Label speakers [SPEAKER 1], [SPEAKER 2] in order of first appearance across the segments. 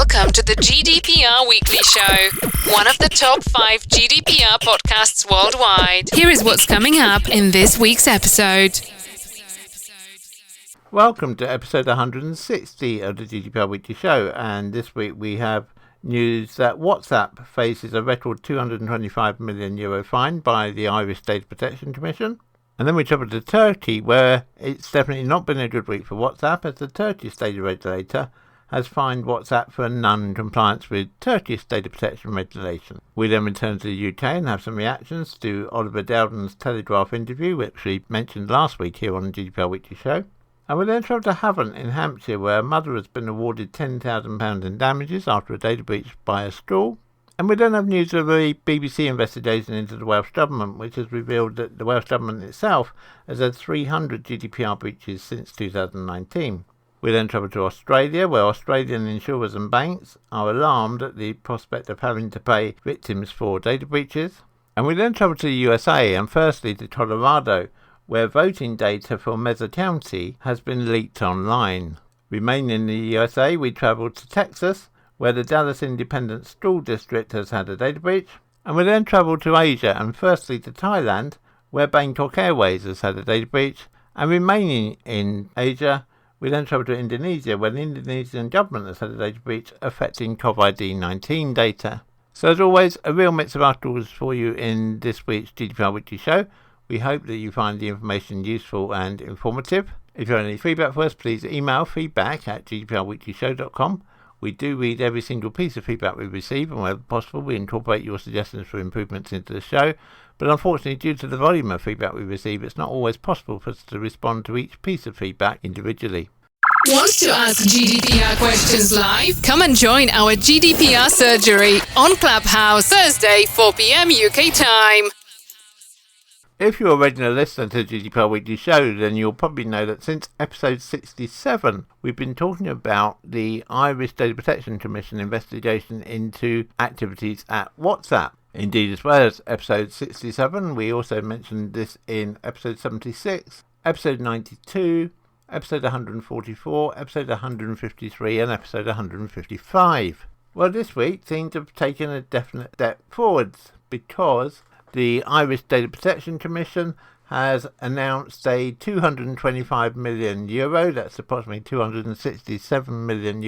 [SPEAKER 1] Welcome to the GDPR Weekly Show, one of the top 5 GDPR podcasts worldwide. Here is what's coming up in this week's episode.
[SPEAKER 2] Welcome to episode 160 of the GDPR Weekly Show, and this week we have news that WhatsApp faces a record €225 million fine by the Irish Data Protection Commission. And then we travel to Turkey, where it's definitely not been a good week for WhatsApp, as the Turkish data regulator has fined WhatsApp for non-compliance with Turkish data protection regulation. We then return to the UK and have some reactions to Oliver Dowden's Telegraph interview, which we mentioned last week here on the GDPR Weekly Show. And we then travel to Havant in Hampshire, where a mother has been awarded £10,000 in damages after a data breach by a school. And we then have news of a BBC investigation into the Welsh Government, which has revealed that the Welsh Government itself has had 300 GDPR breaches since 2019. We then travel to Australia, where Australian insurers and banks are alarmed at the prospect of having to pay victims for data breaches. And we then travel to the USA, and firstly to Colorado, where voting data for Mesa County has been leaked online. Remaining in the USA, we travel to Texas, where the Dallas Independent School District has had a data breach. And we then travel to Asia, and firstly to Thailand, where Bangkok Airways has had a data breach. And remaining in Asia, we then travel to Indonesia, where the Indonesian Government has had a data breach affecting COVID-19 data. So as always, a real mix of articles for you in this week's GDPR Weekly Show. We hope that you find the information useful and informative. If you have any feedback for us, please email feedback@gdprweeklyshow.com. We do read every single piece of feedback we receive, and wherever possible we incorporate your suggestions for improvements into the show. But unfortunately, due to the volume of feedback we receive, it's not always possible for us to respond to each piece of feedback individually.
[SPEAKER 1] Want to ask GDPR questions live? Come and join our GDPR surgery on Clubhouse, Thursday, 4 p.m. UK time.
[SPEAKER 2] If you're a regular listener to the GDPR Weekly Show, then you'll probably know that since episode 67, we've been talking about the Irish Data Protection Commission investigation into activities at WhatsApp. Indeed, as well as episode 67, we also mentioned this in episode 76, episode 92, episode 144, episode 153, and episode 155. Well, this week seems to have taken a definite step forwards, because the Irish Data Protection Commission has announced a €225 million, that's approximately $267 million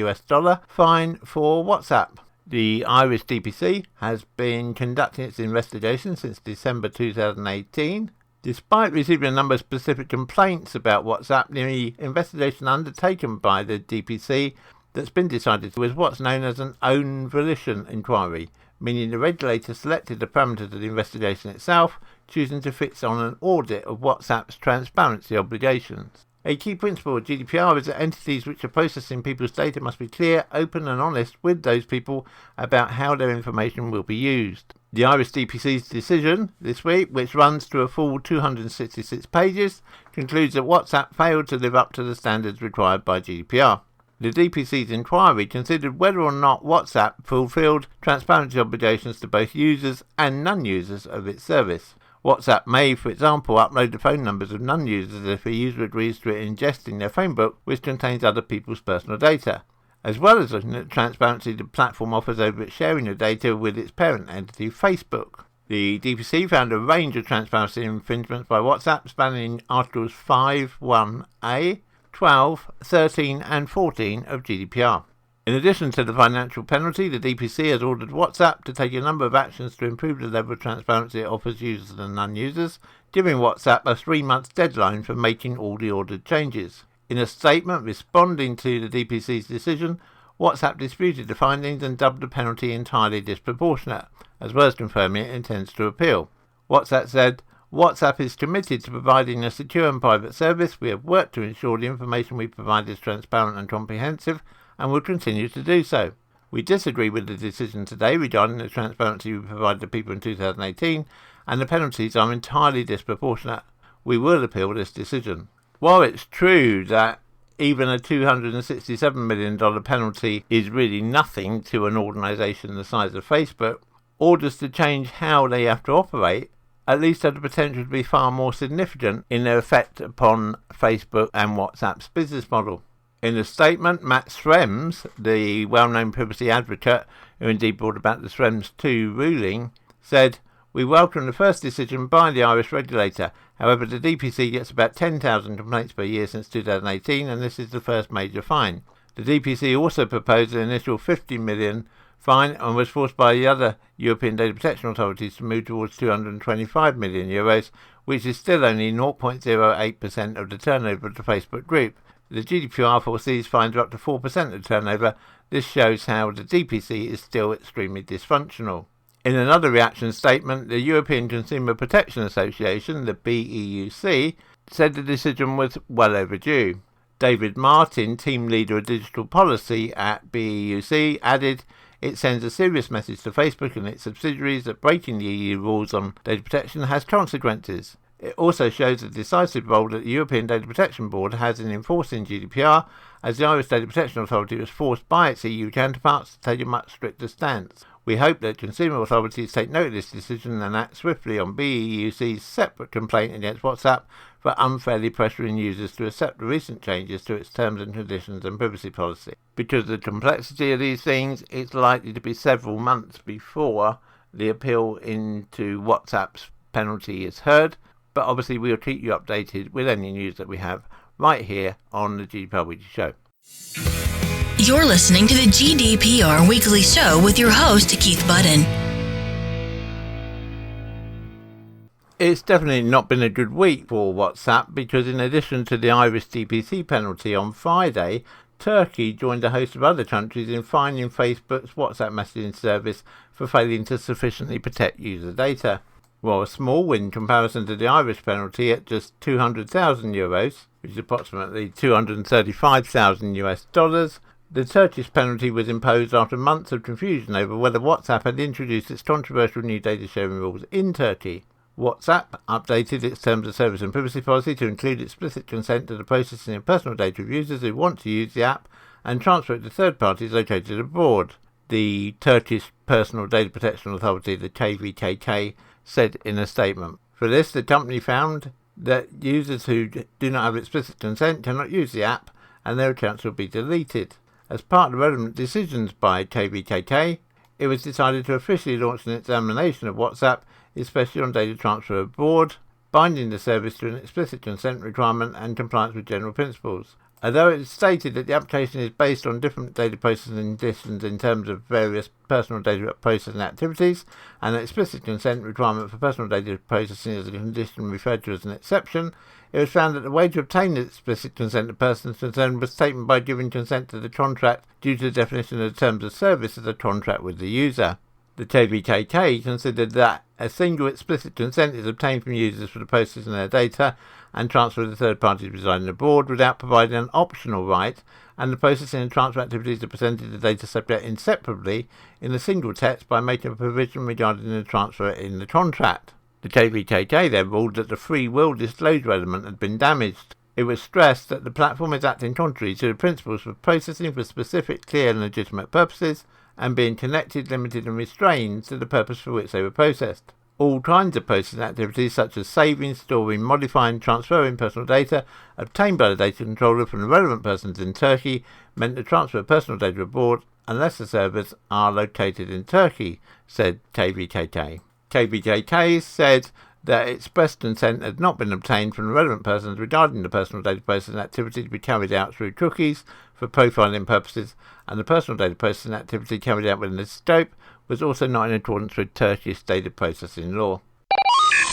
[SPEAKER 2] fine for WhatsApp. The Irish DPC has been conducting its investigation since December 2018. Despite receiving a number of specific complaints about WhatsApp, the investigation undertaken by the DPC that's been decided was what's known as an own volition inquiry, meaning the regulator selected the parameters of the investigation itself, choosing to fix on an audit of WhatsApp's transparency obligations. A key principle of GDPR is that entities which are processing people's data must be clear, open and honest with those people about how their information will be used. The Irish DPC's decision this week, which runs to a full 266 pages, concludes that WhatsApp failed to live up to the standards required by GDPR. The DPC's inquiry considered whether or not WhatsApp fulfilled transparency obligations to both users and non-users of its service. WhatsApp may, for example, upload the phone numbers of non-users if a user agrees to it ingesting their phone book, which contains other people's personal data, as well as looking at transparency the platform offers over its sharing of data with its parent entity, Facebook. The DPC found a range of transparency infringements by WhatsApp spanning Articles 5, 1A, 12, 13 and 14 of GDPR. In addition to the financial penalty, the DPC has ordered WhatsApp to take a number of actions to improve the level of transparency it offers users and non-users, giving WhatsApp a 3-month deadline for making all the ordered changes. In a statement responding to the DPC's decision, WhatsApp disputed the findings and dubbed the penalty entirely disproportionate, as well as confirming it intends to appeal. WhatsApp said, WhatsApp is committed to providing a secure and private service. We have worked to ensure the information we provide is transparent and comprehensive, and will continue to do so. We disagree with the decision today regarding the transparency we provided to people in 2018, and the penalties are entirely disproportionate. We will appeal this decision. While it's true that even a $267 million penalty is really nothing to an organisation the size of Facebook, orders to change how they have to operate at least have the potential to be far more significant in their effect upon Facebook and WhatsApp's business model. In a statement, Matt Schrems, the well-known privacy advocate, who indeed brought about the Schrems II ruling, said, "We welcome the first decision by the Irish regulator. However, the DPC gets about 10,000 complaints per year since 2018, and this is the first major fine. The DPC also proposed an initial 50 million fine and was forced by the other European data protection authorities to move towards 225 million euros, which is still only 0.08% of the turnover of the Facebook group. The GDPR foresees fines of up to 4% of turnover. This shows how the DPC is still extremely dysfunctional." In another reaction statement, the European Consumer Protection Association, the BEUC, said the decision was well overdue. David Martin, team leader of digital policy at BEUC, added, "It sends a serious message to Facebook and its subsidiaries that breaking the EU rules on data protection has consequences. It also shows the decisive role that the European Data Protection Board has in enforcing GDPR, as the Irish Data Protection Authority was forced by its EU counterparts to take a much stricter stance. We hope that consumer authorities take note of this decision and act swiftly on BEUC's separate complaint against WhatsApp for unfairly pressuring users to accept the recent changes to its terms and conditions and privacy policy. Because of the complexity of these things, it's likely to be several months before the appeal into WhatsApp's penalty is heard, but obviously we'll keep you updated with any news that we have right here on the GDPR Weekly Show.
[SPEAKER 3] You're listening to the GDPR Weekly Show with your host, Keith Budden.
[SPEAKER 2] It's definitely not been a good week for WhatsApp because in addition to the Irish DPC penalty on Friday, Turkey joined a host of other countries in fining Facebook's WhatsApp messaging service for failing to sufficiently protect user data. While a small win in comparison to the Irish penalty at just 200,000 euros, which is approximately $235,000 US, the Turkish penalty was imposed after months of confusion over whether WhatsApp had introduced its controversial new data sharing rules in Turkey. WhatsApp updated its terms of service and privacy policy to include explicit consent to the processing of personal data of users who want to use the app and transfer it to third parties located abroad, the Turkish Personal Data Protection Authority, the KVKK, said in a statement. For this, the company found that users who do not have explicit consent cannot use the app and their accounts will be deleted. As part of the relevant decisions by KVKK, it was decided to officially launch an examination of WhatsApp, especially on data transfer abroad, binding the service to an explicit consent requirement and compliance with general principles. Although it is stated that the application is based on different data processing conditions in terms of various personal data processing activities, and an explicit consent requirement for personal data processing is a condition referred to as an exception, it was found that the way to obtain the explicit consent of persons concerned was taken by giving consent to the contract due to the definition of the terms of service as a contract with the user. The KVKK considered that a single explicit consent is obtained from users for the processing of their data and transfer to third parties residing abroad without providing an optional right, and the processing and transfer activities are presented to the data subject inseparably in a single text by making a provision regarding the transfer in the contract. The KVKK then ruled that the free will disclosure element had been damaged. It was stressed that the platform is acting contrary to the principles for processing for specific, clear and legitimate purposes, and being connected, limited and restrained to the purpose for which they were processed. All kinds of processing activities such as saving, storing, modifying, transferring personal data obtained by the data controller from the relevant persons in Turkey meant the transfer of personal data abroad unless the servers are located in Turkey, said KVKK. KVKK said that express consent had not been obtained from the relevant persons regarding the personal data processing activity to be carried out through cookies for profiling purposes, and the personal data processing activity carried out within this scope was also not in accordance with Turkish data processing law.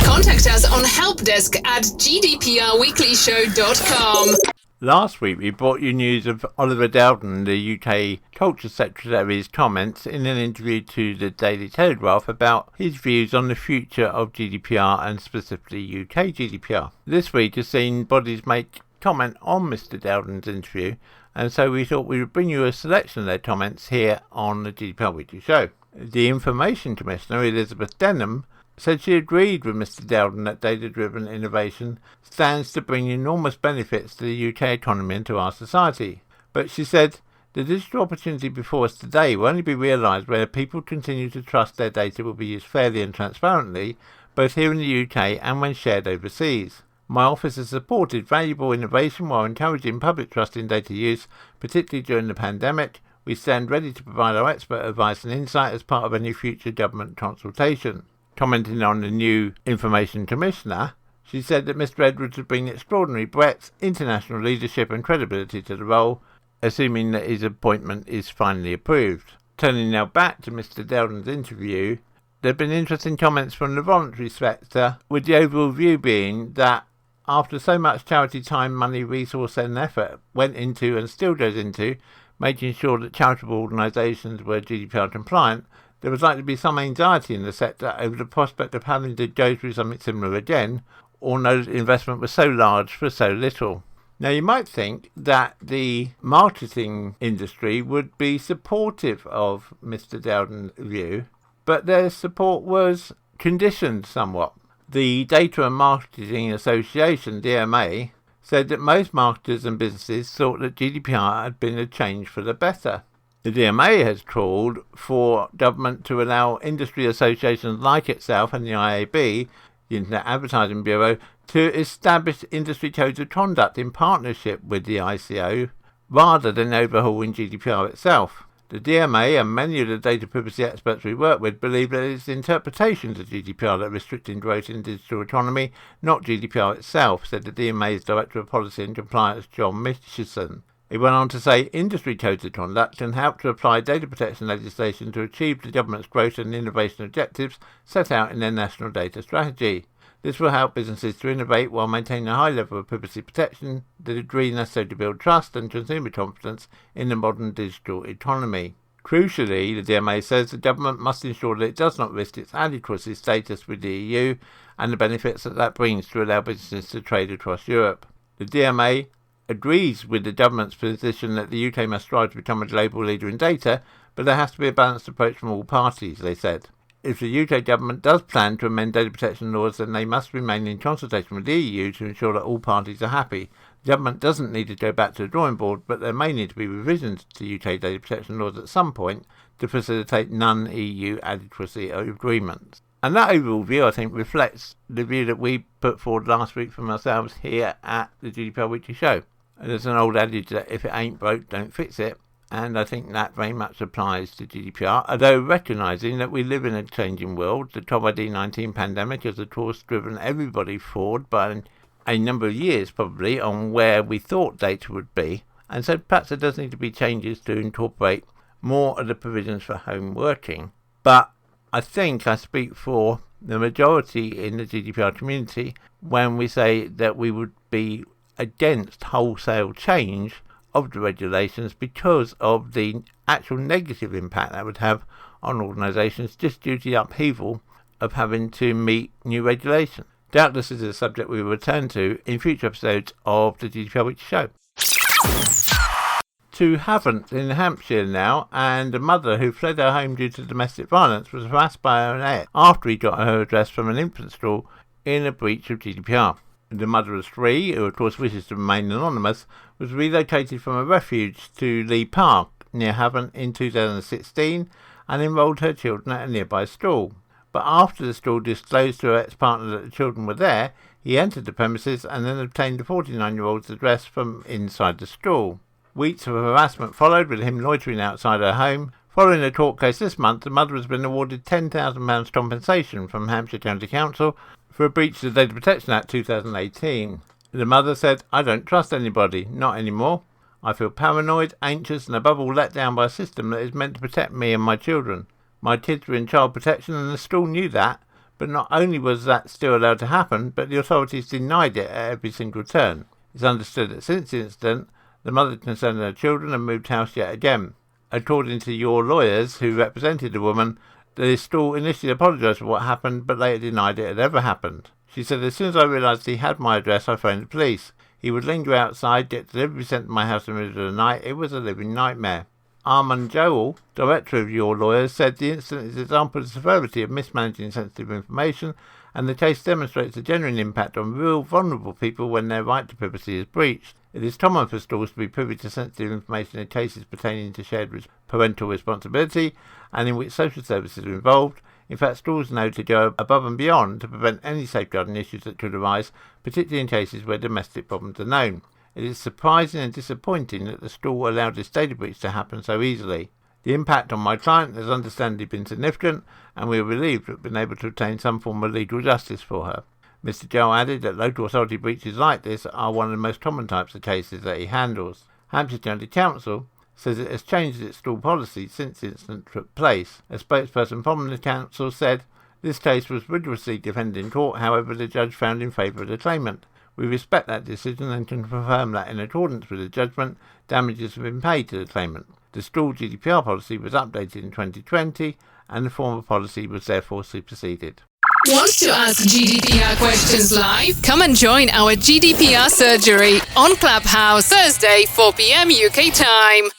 [SPEAKER 1] Contact us on helpdesk at gdprweeklyshow.com.
[SPEAKER 2] Last week we brought you news of Oliver Dowden, the UK Culture Secretary's comments in an interview to the Daily Telegraph about his views on the future of GDPR and specifically UK GDPR. This week has seen bodies make comment on Mr. Dowden's interview, and so we thought we would bring you a selection of their comments here on the GDPR Weekly Show. The Information Commissioner, Elizabeth Denham, said she agreed with Mr. Dowden that data-driven innovation stands to bring enormous benefits to the UK economy and to our society. But she said, the digital opportunity before us today will only be realised where people continue to trust their data will be used fairly and transparently, both here in the UK and when shared overseas. My office has supported valuable innovation while encouraging public trust in data use, particularly during the pandemic. We stand ready to provide our expert advice and insight as part of any future government consultation. Commenting on the new Information Commissioner, she said that Mr Edwards would bring extraordinary breadth, international leadership and credibility to the role, assuming that his appointment is finally approved. Turning now back to Mr Dowden's interview, there have been interesting comments from the voluntary sector, with the overall view being that after so much charity time, money, resource and effort went into and still goes into making sure that charitable organisations were GDPR compliant, there was likely to be some anxiety in the sector over the prospect of having to go through something similar again, or know that investment was so large for so little. Now, you might think that the marketing industry would be supportive of Mr Dowden's view, but their support was conditioned somewhat. The Data and Marketing Association, DMA, said that most marketers and businesses thought that GDPR had been a change for the better. The DMA has called for government to allow industry associations like itself and the IAB, the Internet Advertising Bureau, to establish industry codes of conduct in partnership with the ICO rather than overhauling GDPR itself. The DMA and many of the data privacy experts we work with believe that it's interpretations of GDPR that are restricting growth in the digital economy, not GDPR itself, said the DMA's Director of Policy and Compliance, John Mitchison. He went on to say industry codes of conduct can help to apply data protection legislation to achieve the government's growth and innovation objectives set out in their national data strategy. This will help businesses to innovate while maintaining a high level of privacy protection, the degree necessary to build trust and consumer confidence in the modern digital economy. Crucially, the DMA says the government must ensure that it does not risk its adequacy status with the EU and the benefits that brings to allow businesses to trade across Europe. The DMA agrees with the government's position that the UK must strive to become a global leader in data, but there has to be a balanced approach from all parties, they said. If the UK government does plan to amend data protection laws, then they must remain in consultation with the EU to ensure that all parties are happy. The government doesn't need to go back to the drawing board, but there may need to be revisions to UK data protection laws at some point to facilitate non-EU adequacy agreements. And that overall view, I think, reflects the view that we put forward last week from ourselves here at the GDPR Weekly Show. And there's an old adage that if it ain't broke, don't fix it. And I think that very much applies to GDPR, although recognising that we live in a changing world. The COVID-19 pandemic has, of course, driven everybody forward by a number of years, probably, on where we thought data would be. And so perhaps there does need to be changes to incorporate more of the provisions for home working. But I think I speak for the majority in the GDPR community when we say that we would be against wholesale change of the regulations because of the actual negative impact that would have on organisations just due to the upheaval of having to meet new regulations. Doubtless this is a subject we will return to in future episodes of the GDPR Weekly Show. To Havant in Hampshire now, and a mother who fled her home due to domestic violence was harassed by her aunt after he got her address from an infant school in a breach of GDPR. The mother of three, who of course wishes to remain anonymous, was relocated from a refuge to Lee Park near Havant in 2016 and enrolled her children at a nearby school. But after the school disclosed to her ex-partner that the children were there, he entered the premises and then obtained the 49-year-old's address from inside the school. Weeks of harassment followed, with him loitering outside her home. Following a court case this month, the mother has been awarded £10,000 compensation from Hampshire County Council for a breach of the Data Protection Act 2018. The mother said, "I don't trust anybody, not anymore. I feel paranoid, anxious and above all let down by a system that is meant to protect me and my children. My kids were in child protection and the school knew that, but not only was that still allowed to happen, but the authorities denied it at every single turn. It's understood that since the incident, the mother concerned her children and moved house yet again. According to your lawyers who represented the woman, the school initially apologised for what happened, but later denied it had ever happened. She said, as soon as I realised he had my address, I phoned the police. He would linger outside, get delivery sent to my house in the middle of the night. It was a living nightmare." Armand Joel, director of your lawyers, said the incident is an example of the severity of mismanaging sensitive information, and the case demonstrates a genuine impact on real vulnerable people when their right to privacy is breached. It is common for schools to be privy to sensitive information in cases pertaining to shared parental responsibility and in which social services are involved. In fact, stores know to go above and beyond to prevent any safeguarding issues that could arise, particularly in cases where domestic problems are known. It is surprising and disappointing that the store allowed this data breach to happen so easily. The impact on my client has understandably been significant, and we are relieved to have been able to obtain some form of legal justice for her. Mr. Joel added that local authority breaches like this are one of the most common types of cases that he handles. Hampshire County Council says it has changed its store policy since the incident took place. A spokesperson from the council said, "This case was rigorously defended in court, however the judge found in favour of the claimant. We respect that decision and can confirm that in accordance with the judgment, damages have been paid to the claimant. The store GDPR policy was updated in 2020 and the former policy was therefore superseded."
[SPEAKER 1] Want to ask GDPR questions live? Come and join our GDPR surgery on Clubhouse, Thursday, 4 p.m. UK time.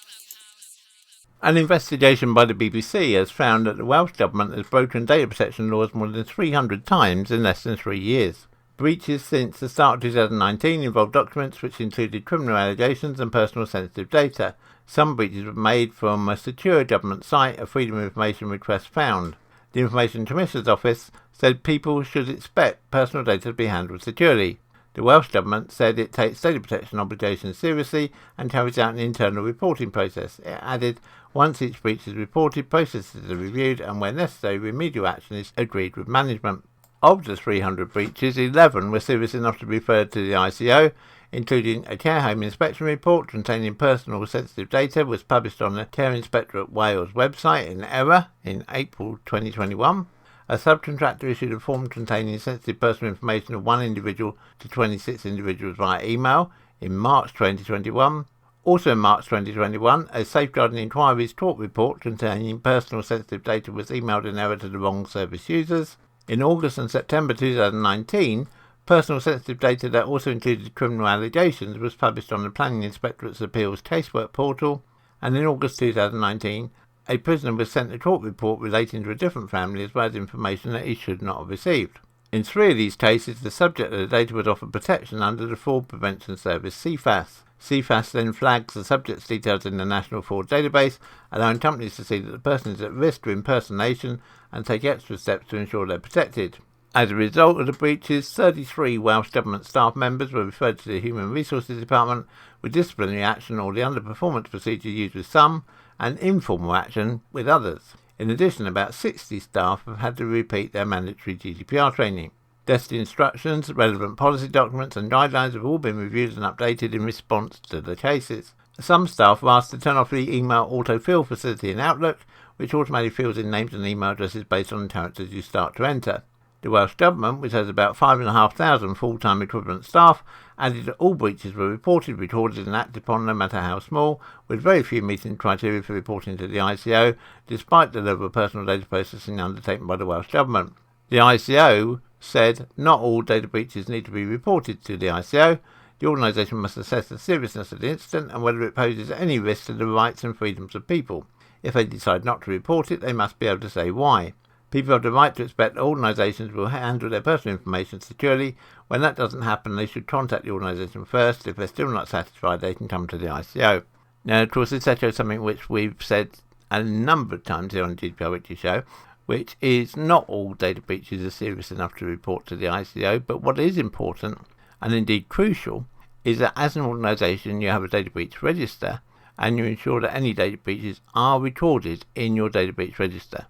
[SPEAKER 2] An investigation by the BBC has found that the Welsh Government has broken data protection laws more than 300 times in less than 3 years. Breaches since the start of 2019 involved documents which included criminal allegations and personal sensitive data. Some breaches were made from a secure government site, a Freedom of Information request found. The Information Commissioner's Office said people should expect personal data to be handled securely. The Welsh Government said it takes data protection obligations seriously and carries out an internal reporting process. It added, once each breach is reported, processes are reviewed and where necessary, remedial action is agreed with management. Of the 300 breaches, 11 were serious enough to be referred to the ICO, including a care home inspection report containing personal sensitive data was published on the Care Inspectorate Wales website in error in April 2021. A subcontractor issued a form containing sensitive personal information of one individual to 26 individuals via email in March 2021. Also in March 2021, a Safeguarding Inquiries court report containing personal sensitive data was emailed in error to the wrong service users. In August and September 2019, personal sensitive data that also included criminal allegations was published on the Planning Inspectorate's Appeals Casework portal, and in August 2019, a prisoner was sent a court report relating to a different family as well as information that he should not have received. In 3 of these cases, the subject of the data was offered protection under the Fraud Prevention Service CFAS. CFAS then flags the subject's details in the National Fraud Database, allowing companies to see that the person is at risk of impersonation and take extra steps to ensure they're protected. As a result of the breaches, 33 Welsh Government staff members were referred to the Human Resources Department with disciplinary action or the underperformance procedure used with some, and informal action with others. In addition, about 60 staff have had to repeat their mandatory GDPR training. Test instructions, relevant policy documents and guidelines have all been reviewed and updated in response to the cases. Some staff were asked to turn off the email autofill facility in Outlook, which automatically fills in names and email addresses based on the characters you start to enter. The Welsh Government, which has about 5,500 full-time equivalent staff, added that all breaches were reported, recorded and acted upon no matter how small, with very few meeting criteria for reporting to the ICO, despite the level of personal data processing undertaken by the Welsh Government. The ICO said not all data breaches need to be reported to the ICO. The organisation must assess the seriousness of the incident and whether it poses any risk to the rights and freedoms of people. If they decide not to report it, they must be able to say why. People have the right to expect that organisations will handle their personal information securely. When that doesn't happen, they should contact the organisation first. If they're still not satisfied, they can come to the ICO. Now, of course, this echoes something which we've said a number of times here on the GDPR Weekly Show, which is not all data breaches are serious enough to report to the ICO, but what is important, and indeed crucial, is that as an organisation you have a data breach register, and you ensure that any data breaches are recorded in your data breach register.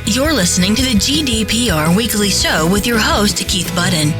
[SPEAKER 3] You're listening to the GDPR Weekly Show with your host, Keith Budden.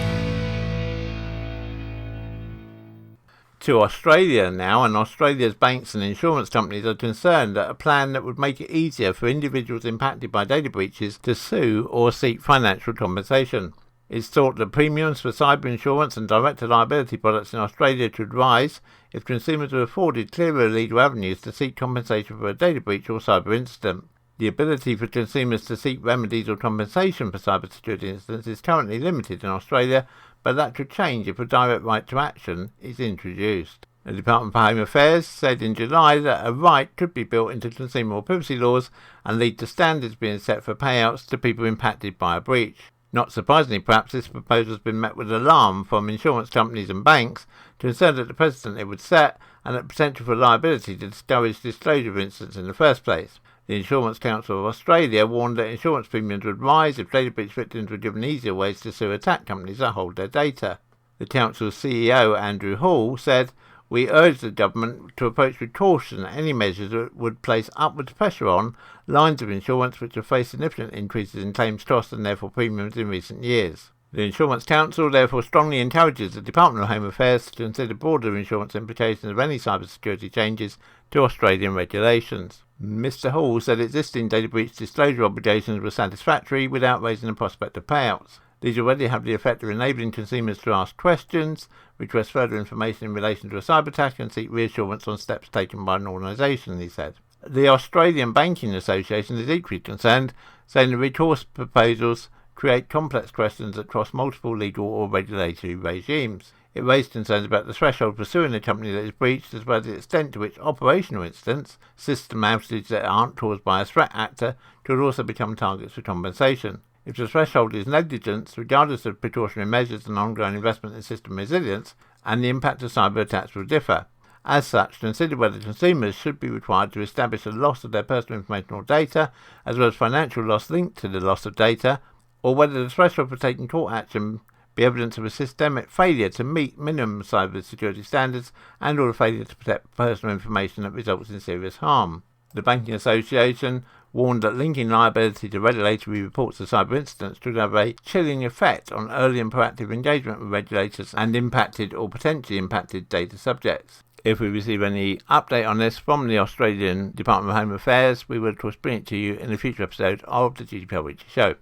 [SPEAKER 2] To Australia now, and Australia's banks and insurance companies are concerned that a plan that would make it easier for individuals impacted by data breaches to sue or seek financial compensation. It's thought that premiums for cyber insurance and director liability products in Australia could rise if consumers were afforded clearer legal avenues to seek compensation for a data breach or cyber incident. The ability for consumers to seek remedies or compensation for cybersecurity incidents is currently limited in Australia, but that could change if a direct right to action is introduced. The Department for Home Affairs said in July that a right could be built into consumer or privacy laws and lead to standards being set for payouts to people impacted by a breach. Not surprisingly, perhaps this proposal has been met with alarm from insurance companies and banks, concerned at the precedent it would set and at potential for liability to discourage disclosure of incidents in the first place. The Insurance Council of Australia warned that insurance premiums would rise if data breach victims were given easier ways to sue attack companies that hold their data. The Council's CEO, Andrew Hall, said, "We urge the government to approach with caution any measures that would place upwards pressure on lines of insurance which have faced significant increases in claims costs and therefore premiums in recent years." The Insurance Council therefore strongly encourages the Department of Home Affairs to consider broader insurance implications of any cybersecurity changes to Australian regulations. Mr Hall said existing data breach disclosure obligations were satisfactory without raising the prospect of payouts. These already have the effect of enabling consumers to ask questions, request further information in relation to a cyber attack and seek reassurance on steps taken by an organisation, he said. The Australian Banking Association is equally concerned, saying the recourse proposals create complex questions that cross multiple legal or regulatory regimes. It raised concerns about the threshold for suing a company that is breached, as well as the extent to which operational incidents, system outages that aren't caused by a threat actor, could also become targets for compensation. If the threshold is negligence, regardless of precautionary measures and ongoing investment in system resilience, and the impact of cyber attacks will differ. As such, consider whether consumers should be required to establish a loss of their personal information or data, as well as financial loss linked to the loss of data, or whether the threshold for taking court action be evidence of a systemic failure to meet minimum cyber security standards and or a failure to protect personal information that results in serious harm. The Banking Association warned that linking liability to regulatory reports of cyber incidents could have a chilling effect on early and proactive engagement with regulators and impacted or potentially impacted data subjects. If we receive any update on this from the Australian Department of Home Affairs, we will of course bring it to you in a future episode of the GDPR Weekly Show.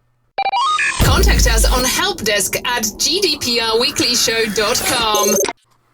[SPEAKER 1] Contact us on helpdesk@gdprweeklyshow.com.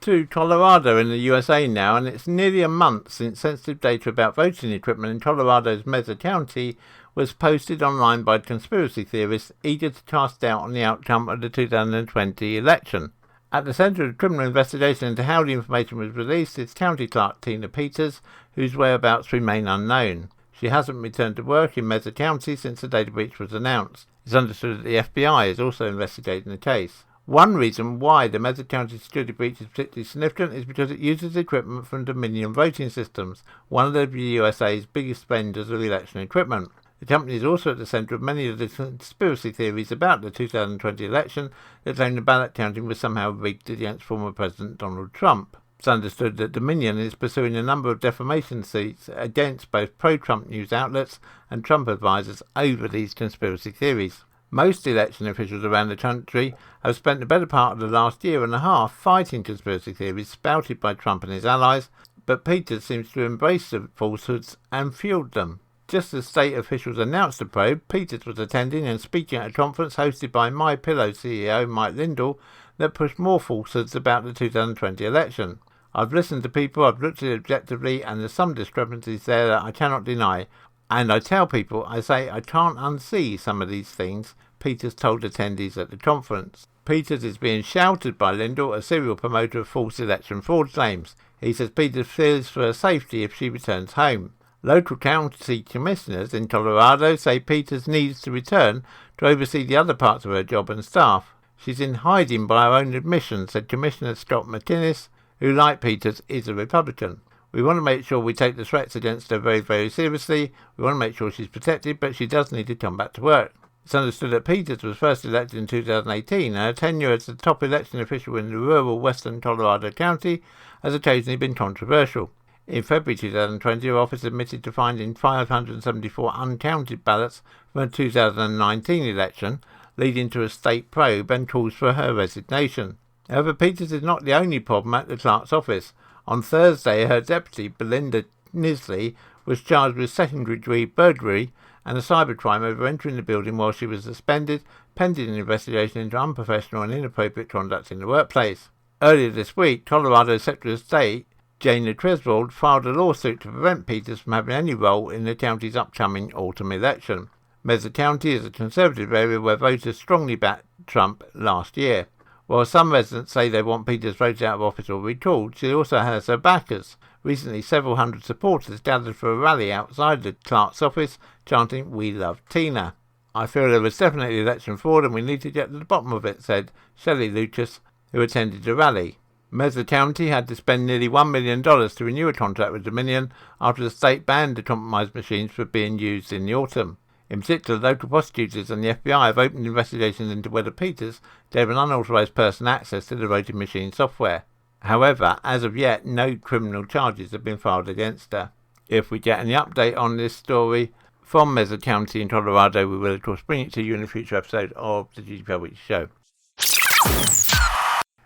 [SPEAKER 2] To Colorado in the USA now, and it's nearly a month since sensitive data about voting equipment in Colorado's Mesa County was posted online by conspiracy theorists eager to cast doubt on the outcome of the 2020 election. At the centre of the criminal investigation into how the information was released is County Clerk Tina Peters, whose whereabouts remain unknown. She hasn't returned to work in Mesa County since the data breach was announced. It's understood that the FBI is also investigating the case. One reason why the Mesa County security breach is particularly significant is because it uses equipment from Dominion Voting Systems, one of the USA's biggest spenders of election equipment. The company is also at the centre of many of the conspiracy theories about the 2020 election that claim the ballot counting was somehow rigged against former President Donald Trump. It's understood that Dominion is pursuing a number of defamation suits against both pro-Trump news outlets and Trump advisors over these conspiracy theories. Most election officials around the country have spent the better part of the last year and a half fighting conspiracy theories spouted by Trump and his allies, but Peters seems to embrace the falsehoods and fueled them. Just as state officials announced the probe, Peters was attending and speaking at a conference hosted by MyPillow CEO Mike Lindell that pushed more falsehoods about the 2020 election. I've listened to people, I've looked at it objectively, and there's some discrepancies there that I cannot deny. And I tell people, I say I can't unsee some of these things, Peters told attendees at the conference. Peters is being shouted by Lindell, a serial promoter of false election fraud claims. He says Peters fears for her safety if she returns home. Local county commissioners in Colorado say Peters needs to return to oversee the other parts of her job and staff. She's in hiding by her own admission, said Commissioner Scott McInnes, who, like Peters, is a Republican. We want to make sure we take the threats against her very, very seriously. We want to make sure she's protected, but she does need to come back to work. It's understood that Peters was first elected in 2018, and her tenure as the top election official in the rural western Colorado County has occasionally been controversial. In February 2020, her office admitted to finding 574 uncounted ballots from the 2019 election, leading to a state probe and calls for her resignation. However, Peters is not the only problem at the clerk's office. On Thursday, her deputy, Belinda Nisley, was charged with second-degree burglary and a cybercrime over entering the building while she was suspended, pending an investigation into unprofessional and inappropriate conduct in the workplace. Earlier this week, Colorado Secretary of State Jana Creswell filed a lawsuit to prevent Peters from having any role in the county's upcoming autumn election. Mesa County is a conservative area where voters strongly backed Trump last year. While some residents say they want Peters voted out of office or recalled, she also has her backers. Recently, several hundred supporters gathered for a rally outside the clerk's office, chanting, "We love Tina." "I feel there was definitely election fraud and we need to get to the bottom of it," said Shelley Lucas, who attended the rally. Mesa County had to spend nearly $1 million to renew a contract with Dominion after the state banned the compromised machines from being used in the autumn. In particular, local prosecutors and the FBI have opened investigations into whether Peters gave an unauthorised person access to the voting machine software. However, as of yet, no criminal charges have been filed against her. If we get any update on this story from Mesa County in Colorado, we will of course bring it to you in a future episode of the GDPR Weekly Show.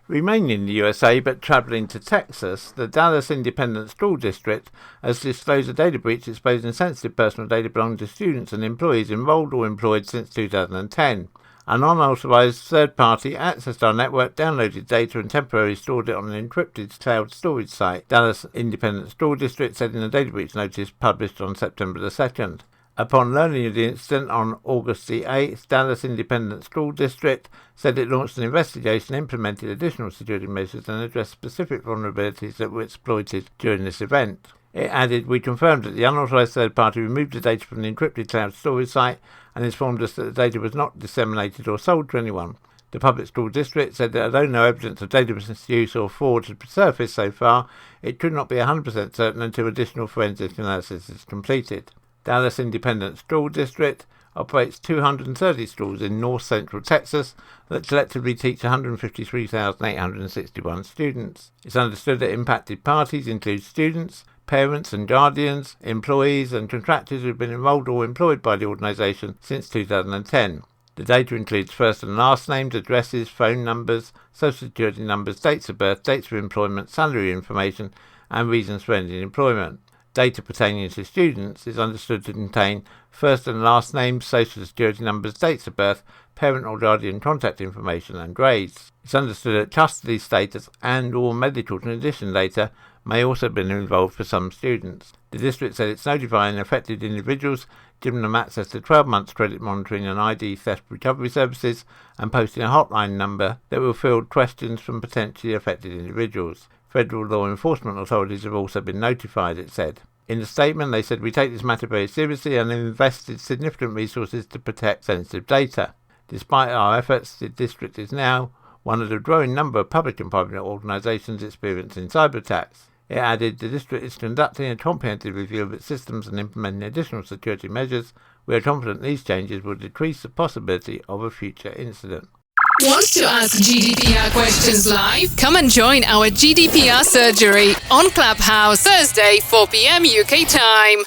[SPEAKER 2] Remaining in the USA but travelling to Texas, the Dallas Independent School District has disclosed a data breach exposing sensitive personal data belonging to students and employees enrolled or employed since 2010. An unauthorised third-party accessed our network, downloaded data and temporarily stored it on an encrypted cloud storage site, Dallas Independent School District said in a data breach notice published on September the 2nd. Upon learning of the incident on August the 8th, Dallas Independent School District said it launched an investigation, implemented additional security measures and addressed specific vulnerabilities that were exploited during this event. It added, "We confirmed that the unauthorised third party removed the data from the encrypted cloud storage site and informed us that the data was not disseminated or sold to anyone." The public school district said that although no evidence of data misuse or fraud had surfaced so far, it could not be 100% certain until additional forensic analysis is completed. Dallas Independent School District operates 230 schools in north-central Texas that collectively teach 153,861 students. It's understood that impacted parties include students, parents and guardians, employees and contractors who have been enrolled or employed by the organisation since 2010. The data includes first and last names, addresses, phone numbers, social security numbers, dates of birth, dates of employment, salary information and reasons for ending employment. Data pertaining to students is understood to contain first and last names, social security numbers, dates of birth, parent or guardian contact information, and grades. It's understood that custody status and or medical condition data may also have been involved for some students. The district said it's notifying affected individuals, giving them access to 12 months credit monitoring and ID theft recovery services, and posting a hotline number that will field questions from potentially affected individuals. Federal law enforcement authorities have also been notified, it said. In a statement, they said, "We take this matter very seriously and have invested significant resources to protect sensitive data. Despite our efforts, the district is now one of the growing number of public and private organisations experiencing cyber attacks." It added, "The district is conducting a comprehensive review of its systems and implementing additional security measures. We are confident these changes will decrease the possibility of a future incident."
[SPEAKER 1] Want to ask GDPR questions live? Come and join our GDPR surgery on Clubhouse Thursday, 4 p.m. UK time.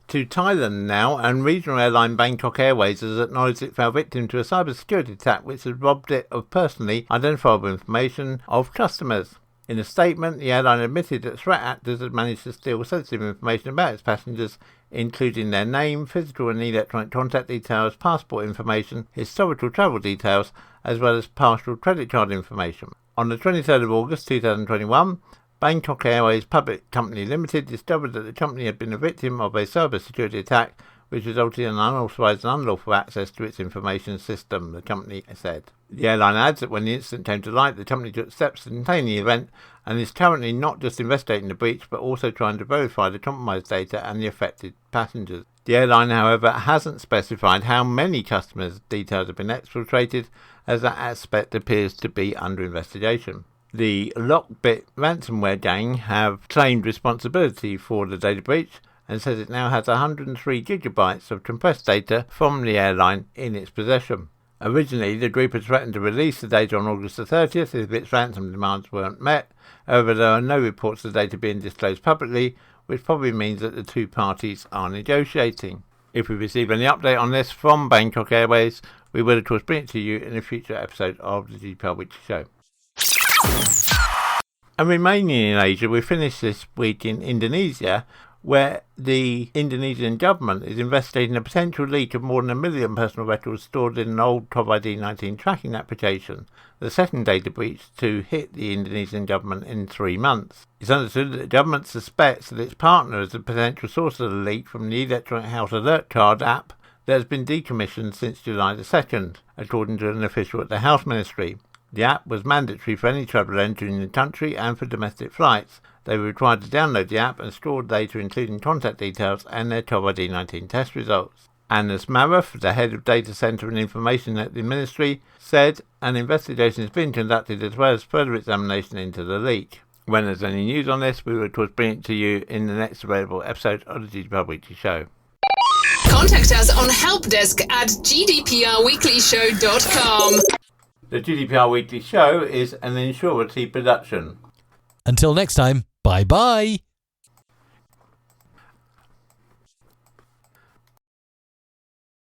[SPEAKER 2] To Thailand now, and regional airline Bangkok Airways has acknowledged it fell victim to a cybersecurity attack which has robbed it of personally identifiable information of customers. In a statement, the airline admitted that threat actors had managed to steal sensitive information about its passengers, including their name, physical and electronic contact details, passport information, historical travel details, as well as partial credit card information. On the 23rd of August 2021, Bangkok Airways Public Company Limited discovered that the company had been a victim of a cybersecurity attack which resulted in unauthorised and unlawful access to its information system, the company said. The airline adds that when the incident came to light, the company took steps to contain the event and is currently not just investigating the breach but also trying to verify the compromised data and the affected passengers. The airline, however, hasn't specified how many customers' details have been exfiltrated, as that aspect appears to be under investigation. The Lockbit ransomware gang have claimed responsibility for the data breach and says it now has 103 gigabytes of compressed data from the airline in its possession. Originally, the group had threatened to release the data on August the 30th if its ransom demands weren't met. However, there are no reports of the data being disclosed publicly, which probably means that the two parties are negotiating. If we receive any update on this from Bangkok Airways, we will of course bring it to you in a future episode of the GDPR Weekly Show. And remaining in Asia, we finish this week in Indonesia, where the Indonesian government is investigating a potential leak of more than 1 million personal records stored in an old COVID-19 tracking application, the second data breach to hit the Indonesian government in 3 months. It's understood that the government suspects that its partner is the potential source of the leak from the electronic health alert card app that has been decommissioned since July the 2nd, according to an official at the Health Ministry. The app was mandatory for any traveller entering the country and for domestic flights. They were required to download the app and store data including contact details and their COVID-19 test results. Anna Smarov, the head of Data Centre and Information at the Ministry, said an investigation is being conducted as well as further examination into the leak. When there's any news on this, we will of course bring it to you in the next available episode of the GDPR Weekly Show.
[SPEAKER 1] Contact us on helpdesk@gdprweeklyshow.com.
[SPEAKER 2] The GDPR Weekly Show is an Insurity production.
[SPEAKER 4] Until next time, bye-bye.